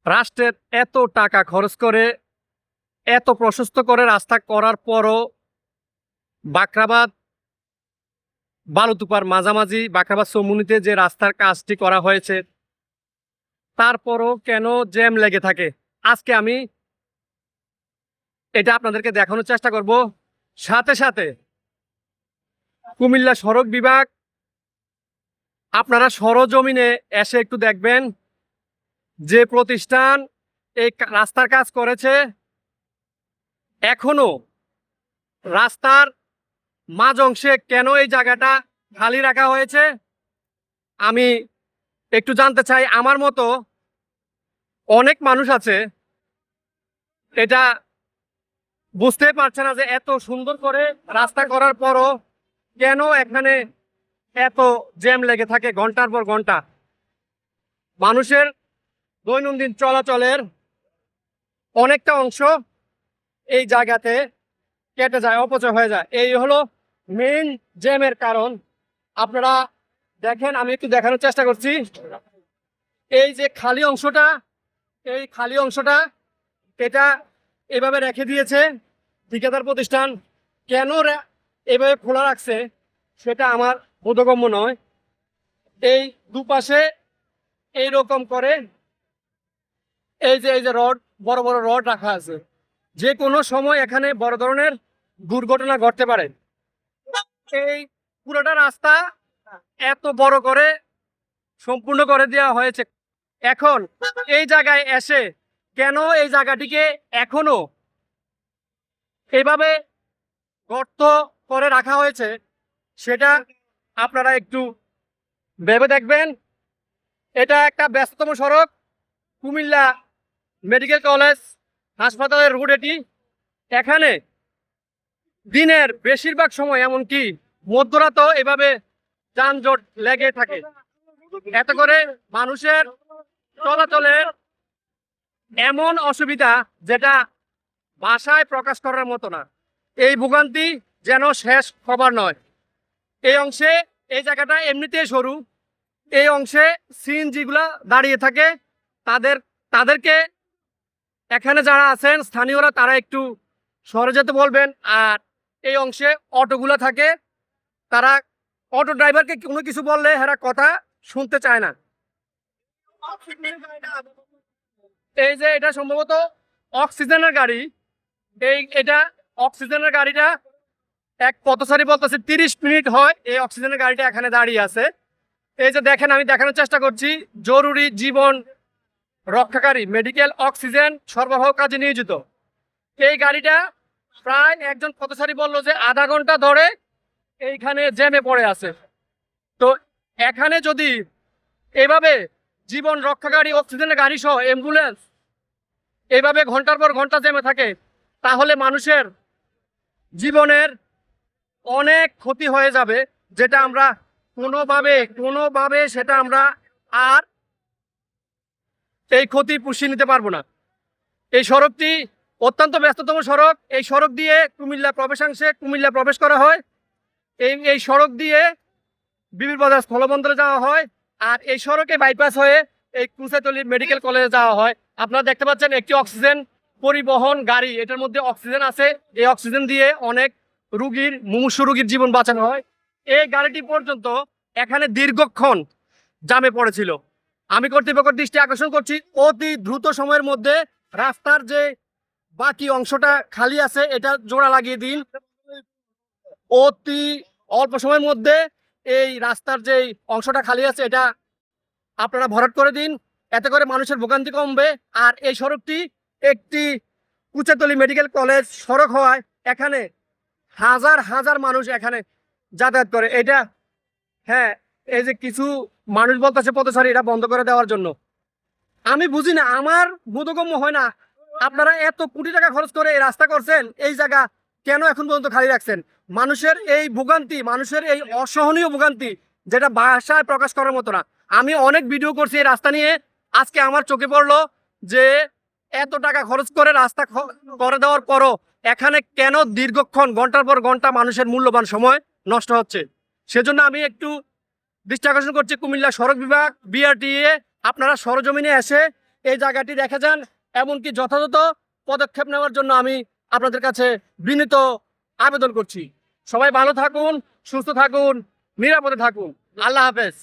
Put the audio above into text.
রাষ্ট্রের এত টাকা খরচ করে এত প্রশস্ত করে রাস্তা করার পরও বাখরাবাদ বালুতুপার মাঝামাঝি বাখরাবাদ চৌমুহনীতে যে রাস্তার কাজটি করা হয়েছে তারপরও কেন জ্যাম লেগে থাকে আজকে আমি এটা আপনাদেরকে দেখানোর চেষ্টা করব। সাথে সাথে কুমিল্লা সড়ক বিভাগ আপনারা সরজমিনে এসে একটু দেখবেন যে প্রতিষ্ঠান এই রাস্তার কাজ করেছে এখনো রাস্তার মাঝ অংশে কেন এই জায়গাটা খালি রাখা হয়েছে আমি একটু জানতে চাই। আমার মতো অনেক মানুষ আছে এটা বুঝতে পারছে না যে এত সুন্দর করে রাস্তা করার পরও কেন এখানে এত জ্যাম লেগে থাকে ঘন্টার পর ঘন্টা। মানুষের দৈনন্দিন চলাচলের অনেকটা অংশ এই জায়গাতে কেটে যায়, অপচয় হয়ে যায়। এই হলো মেইন জ্যামের কারণ। আপনারা দেখেন, আমি একটু দেখানোর চেষ্টা করছি। এই যে খালি অংশটা, এই খালি অংশটা এটা এভাবে রেখে দিয়েছে ঠিকাদার প্রতিষ্ঠান। কেন এভাবে খোলা রাখছে সেটা আমার বোধগম্য নয়। এই দুপাশে এইরকম করে এই যে রড, বড় বড় রড রাখা আছে, যে কোনো সময় এখানে বড় ধরনের দুর্ঘটনা ঘটতে পারে। এই পুরোটা রাস্তা এত বড় করে সম্পূর্ণ করে দেওয়া হয়েছে। এখন এই জায়গায় এসে কেন এই জায়গাটিকে এখনো এইভাবে গর্ত করে রাখা হয়েছে সেটা আপনারা একটু ভেবে দেখবেন। এটা একটা ব্যস্ততম সড়ক, কুমিল্লা মেডিকেল কলেজ হাসপাতালের রোড এটি। এখানে দিনের বেশিরভাগ সময় এমনকি মধ্যরাতও এভাবে যানজট লেগে থাকে। এত করে মানুষের চলাচলের এমন অসুবিধা যেটা ভাষায় প্রকাশ করার মতো না। এই ভোগান্তি যেন শেষ খবর নয়। এই অংশে এই জায়গাটা এমনিতেই সরু, এই অংশে সিএনজিগুলা দাঁড়িয়ে থাকে। তাদেরকে এখানে যারা আছেন স্থানীয়রা তারা একটু সরে যেতে বলবেন। আর এই অংশে অটোগুলো থাকে, তারা অটো ড্রাইভারকে কোনো কিছু বললে এরা কথা শুনতে চায় না। এই যে এটা সম্ভবত অক্সিজেনের গাড়ি, এটা অক্সিজেনের গাড়িটা এক পথচারী বলতেছে 30 মিনিট হয় এই অক্সিজেনের গাড়িটা এখানে দাঁড়িয়ে আছে। এই যে দেখেন, আমি দেখানোর চেষ্টা করছি, জরুরি জীবন রক্ষাকারী মেডিকেল অক্সিজেন সরবরাহ কাজে নিয়োজিত এই গাড়িটা। প্রায় একজন পথচারী বলল যে আধা ঘন্টা ধরে এইখানে জ্যামে পড়ে আছে। তো এখানে যদি এভাবে জীবন রক্ষাকারী অক্সিজেনের গাড়ি সহ অ্যাম্বুলেন্স এইভাবে ঘন্টার পর ঘন্টা জ্যামে থাকে তাহলে মানুষের জীবনের অনেক ক্ষতি হয়ে যাবে, যেটা আমরা কোনোভাবে সেটা আমরা আর এই ক্ষতি পুষিয়ে নিতে পারবো না। এই সড়কটি অত্যন্ত ব্যস্ততম সড়ক। এই সড়ক দিয়ে কুমিল্লা প্রবেশাংশে কুমিল্লা প্রবেশ করা হয়। এই সড়ক দিয়ে বিবির বাজার স্থলবন্দরে যাওয়া হয়। আর এই সড়কে বাইপাস হয়ে এই কুচাতলী মেডিকেল কলেজে যাওয়া হয়। আপনারা দেখতে পাচ্ছেন একটি অক্সিজেন পরিবহন গাড়ি, এটার মধ্যে অক্সিজেন আছে। এই অক্সিজেন দিয়ে অনেক মুমূর্ষু রোগীর জীবন বাঁচানো হয়। এই গাড়িটি পর্যন্ত এখানে দীর্ঘক্ষণ জামে পড়েছিল। আমি কর্তৃপক্ষের দৃষ্টি আকর্ষণ করছি, অতি দ্রুত সময়ের মধ্যে রাস্তার যে বাকি অংশটা খালি আছে এটা জোড়া লাগিয়ে দিন। অতি অল্প সময়ের মধ্যে এই রাস্তার যে অংশটা খালি আছে এটা আপনারা ভরাট করে দিন, এতে করে মানুষের ভোগান্তি কমবে। আর এই সড়কটি একটি কুচাতলী মেডিকেল কলেজ সড়ক হওয়ায় এখানে হাজার হাজার মানুষ এখানে যাতায়াত করে। এটা হ্যাঁ, এই যে কিছু মানুষ বলতেছে পথচারী এটা বন্ধ করে দেওয়ার জন্য। আমি বুঝি না, আমার বোধগম্য হয় না। আপনারা এত কোটি টাকা খরচ করে এই রাস্তা করছেন, এই জায়গা কেন এখন পর্যন্ত খালি রাখছেন? মানুষের এই ভোগান্তি, মানুষের এই অসহনীয় ভোগান্তি যেটা ভাষায় প্রকাশ করার মতো না। আমি অনেক ভিডিও করছি এই রাস্তা নিয়ে, আজকে আমার চোখে পড়লো যে এত টাকা খরচ করে রাস্তা করে দেওয়ার পরও এখানে কেন দীর্ঘক্ষণ ঘন্টার পর ঘন্টা মানুষের মূল্যবান সময় নষ্ট হচ্ছে। সেজন্য আমি একটু দৃষ্টি আকর্ষণ করছি কুমিল্লা সড়ক বিভাগ, বিআরটিএ, আপনারা সরজমিনে এসে এই জায়গাটি রেখে যান, এমনকি যথাযথ পদক্ষেপ নেওয়ার জন্য আমি আপনাদের কাছে বিনীত আবেদন করছি। সবাই ভালো থাকুন, সুস্থ থাকুন, নিরাপদে থাকুন। আল্লাহ হাফেজ।